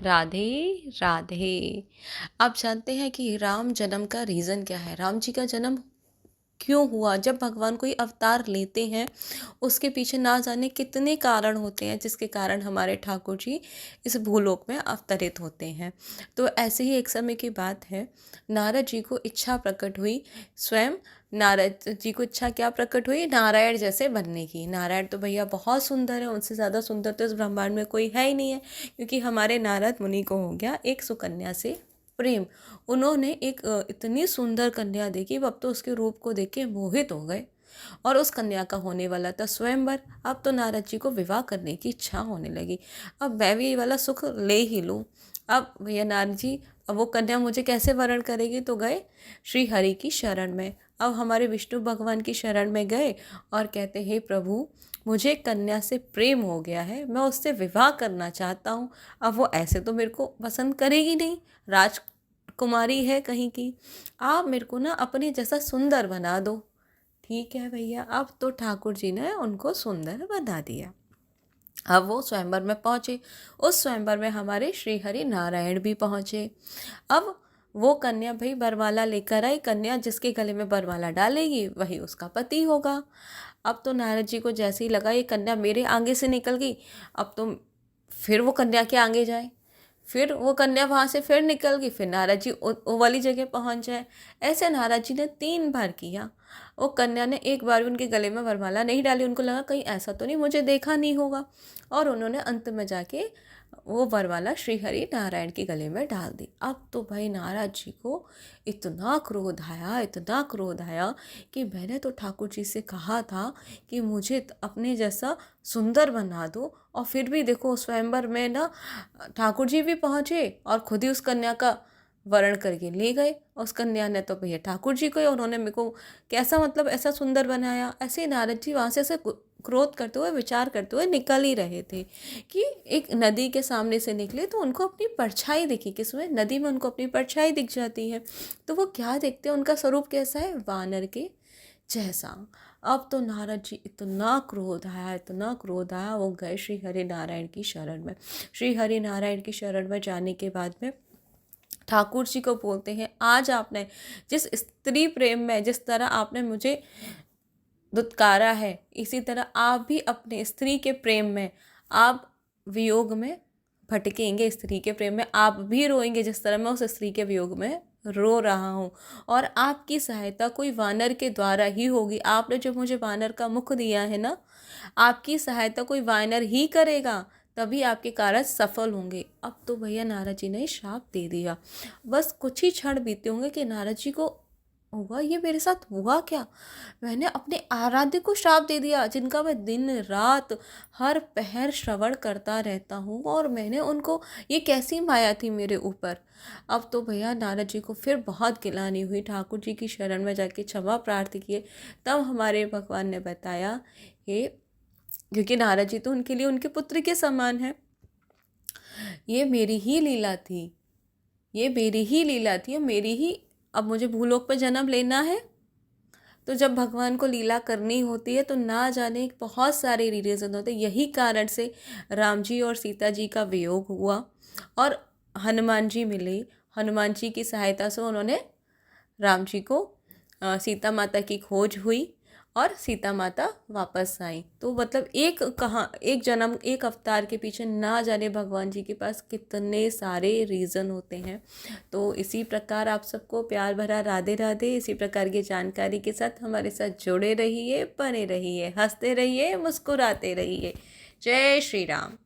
राधे राधे। आप जानते हैं कि राम जन्म का रीज़न क्या है? राम जी का जन्म क्यों हुआ? जब भगवान कोई अवतार लेते हैं, उसके पीछे ना जाने कितने कारण होते हैं, जिसके कारण हमारे ठाकुर जी इस भूलोक में अवतरित होते हैं। तो ऐसे ही एक समय की बात है, नारद जी को इच्छा प्रकट हुई। स्वयं नारद जी को इच्छा क्या प्रकट हुई? नारायण जैसे बनने की। नारायण तो भैया बहुत सुंदर है, उनसे ज़्यादा सुंदर तो इस ब्रह्मांड में कोई है ही नहीं है, क्योंकि हमारे नारद मुनि को हो गया एक सुकन्या से प्रेम। उन्होंने एक इतनी सुंदर कन्या देखी, अब तो उसके रूप को देख के मोहित हो गए, और उस कन्या का होने वाला था स्वयंवर। अब तो नारद जी को विवाह करने की इच्छा होने लगी। अब मैं भी ये वाला सुख ले ही लूँ। अब भैया नारद जी, अब वो कन्या मुझे कैसे वरण करेगी? तो गए श्री हरि की शरण में। अब हमारे विष्णु भगवान की शरण में गए और कहते, हे प्रभु, मुझे कन्या से प्रेम हो गया है, मैं उससे विवाह करना चाहता हूँ। अब वो ऐसे तो मेरे को पसंद करेगी नहीं, राजकुमारी है कहीं की। आप मेरे को ना अपने जैसा सुंदर बना दो। ठीक है भैया। अब तो ठाकुर जी ने उनको सुंदर बना दिया। अब वो स्वयंवर में पहुँचे। उस स्वयंवर में हमारे श्री हरि नारायण भी पहुँचे। अब वो कन्या भाई बरमाला लेकर आई। कन्या जिसके गले में बरमाला डालेगी वही उसका पति होगा। अब तो नारद जी को जैसे ही लगा ये कन्या मेरे आगे से निकल गई, अब तो फिर वो कन्या के आगे जाए, फिर वो कन्या वहाँ से फिर निकल गई, फिर नारद जी वो वाली जगह पहुँच जाए। ऐसे नारद जी ने 3 बार किया। वो कन्या ने एक बार भी उनके गले में वरमाला नहीं डाली। उनको लगा कहीं ऐसा तो नहीं मुझे देखा नहीं होगा, और उन्होंने अंत में जाके वो वरमाला श्री हरि नारायण के गले में डाल दी। अब तो भाई नारद जी को इतना क्रोध आया, इतना क्रोध आया कि मैंने तो ठाकुर जी से कहा था कि मुझे अपने जैसा सुंदर बना दो, और फिर भी देखो स्वयंवर में ना ठाकुर जी भी पहुँचे और खुद ही उस कन्या का वरण करके ले गए। उस कन्या ने तो भैया ठाकुर जी को ही, उन्होंने मेरे को कैसा मतलब ऐसा सुंदर बनाया। ऐसे ही नारद जी वहाँ से ऐसे क्रोध करते हुए, विचार करते हुए निकल ही रहे थे कि एक नदी के सामने से निकले तो उनको अपनी परछाई दिखी। किसमें? नदी में उनको अपनी परछाई दिख जाती है। तो वो क्या देखते हैं? उनका स्वरूप कैसा है? वानर के जैसा। अब तो नारद जी इतना क्रोध आया, इतना क्रोध आया, वो गए श्री हरि नारायण की शरण में। श्री हरि नारायण की शरण में जाने के बाद में ठाकुर जी को बोलते हैं, आज आपने जिस स्त्री प्रेम में जिस तरह आपने मुझे दुत्कारा है, इसी तरह आप भी अपने स्त्री के प्रेम में आप वियोग में भटकेंगे। स्त्री के प्रेम में आप भी रोएंगे जिस तरह मैं उस स्त्री के वियोग में रो रहा हूँ, और आपकी सहायता कोई वानर के द्वारा ही होगी। आपने जो मुझे वानर का मुख दिया है ना, आपकी सहायता कोई वानर ही करेगा, तभी आपके कार्य सफल होंगे। अब तो भैया नारद जी ने श्राप दे दिया। बस कुछ ही क्षण बीते होंगे कि नारद जी को हुआ ये मेरे साथ हुआ क्या? मैंने अपने आराध्य को श्राप दे दिया, जिनका मैं दिन रात हर पहर श्रवण करता रहता हूँ, और मैंने उनको, ये कैसी माया थी मेरे ऊपर। अब तो भैया नारद जी को फिर बहुत गिलानी हुई, ठाकुर जी की शरण में जाके क्षमा प्रार्थना किए। तब हमारे भगवान ने बताया, हे, क्योंकि नारद जी तो उनके लिए उनके पुत्र के समान है, ये मेरी ही लीला थी, ये मेरी ही लीला थी, मेरी ही, अब मुझे भूलोक पे जन्म लेना है। तो जब भगवान को लीला करनी होती है तो ना जाने बहुत सारे रीजन होते हैं। यही कारण से राम जी और सीता जी का वियोग हुआ, और हनुमान जी मिले। हनुमान जी की सहायता से उन्होंने राम जी को, सीता माता की खोज हुई, और सीता माता वापस आई। तो मतलब एक जन्म, एक अवतार के पीछे ना जाने भगवान जी के पास कितने सारे रीज़न होते हैं। तो इसी प्रकार आप सबको प्यार भरा राधे राधे। इसी प्रकार की जानकारी के साथ हमारे साथ जुड़े रहिए, बने रहिए, हंसते रहिए, मुस्कुराते रहिए। जय श्री राम।